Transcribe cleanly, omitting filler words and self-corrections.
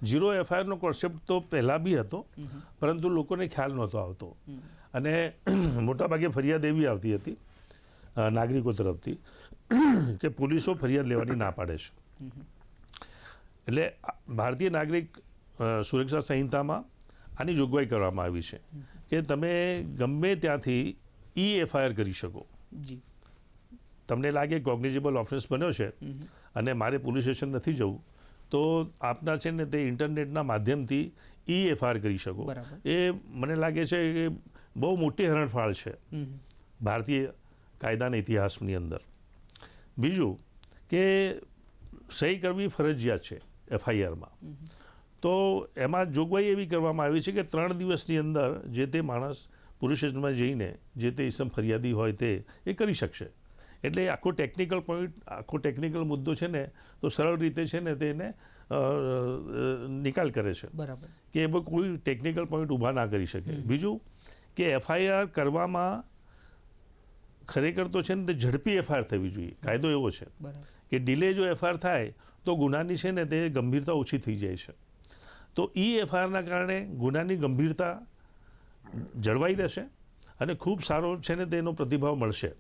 Zero એફઆઈઆરનો concept તો પહેલાં બી હતો, પરંતુ લોકોને ખ્યાલ નહોતો આવતો અને મોટાભાગે ફરિયાદ એવી આવતી હતી નાગરિકો તરફથી કે પોલીસો ફરિયાદ લેવાની ના પાડે છે. એટલે ભારતીય નાગરિક સુરક્ષા સંહિતામાં આની જોગવાઈ કરવામાં આવી છે કે તમે ગમે ત્યાંથી એફઆઈઆર કરી શકો. તમને લાગે કોગ્નિઝેબલ ઓફેન્સ બન્યો છે અને મારે પોલીસ સ્ટેશન નથી જવું, તો આપના છે ને તે ઇન્ટરનેટના માધ્યમથી એફઆઈઆર કરી શકો. એ મને લાગે છે કે બહુ મોટી હરણફાળ છે ભારતીય કાયદાના ઇતિહાસની અંદર. બીજું કે સહી કરવી ફરજિયાત છે એફઆઈઆરમાં, તો એમાં જોગવાઈ એવી કરવામાં આવી છે કે 3 દિવસની અંદર જે તે માણસ પોલીસ સ્ટેશનમાં જઈને જે તે ઇસમ ફરિયાદી હોય તે એ કરી શકશે. એટલે આખો ટેકનિકલ પોઈન્ટ, આખો ટેકનિકલ મુદ્દો છે ને તો સરળ રીતે છે ને તેને નિકાલ કરે છે કે એ કોઈ ટેકનિકલ પોઈન્ટ ઊભા ના કરી શકે. બીજું કે એફઆઈઆર કરવામાં ખરેખર તો છે ને તે ઝડપી એફઆઈઆર થવી જોઈએ. કાયદો એવો છે કે ડિલે જો એફઆઈઆર થાય તો ગુનાની છે ને તે ગંભીરતા ઓછી થઈ જાય છે. તો એફઆઈઆરના કારણે ગુનાની ગંભીરતા જળવાઈ રહેશે અને ખૂબ સારો છે ને તેનો પ્રતિભાવ મળશે.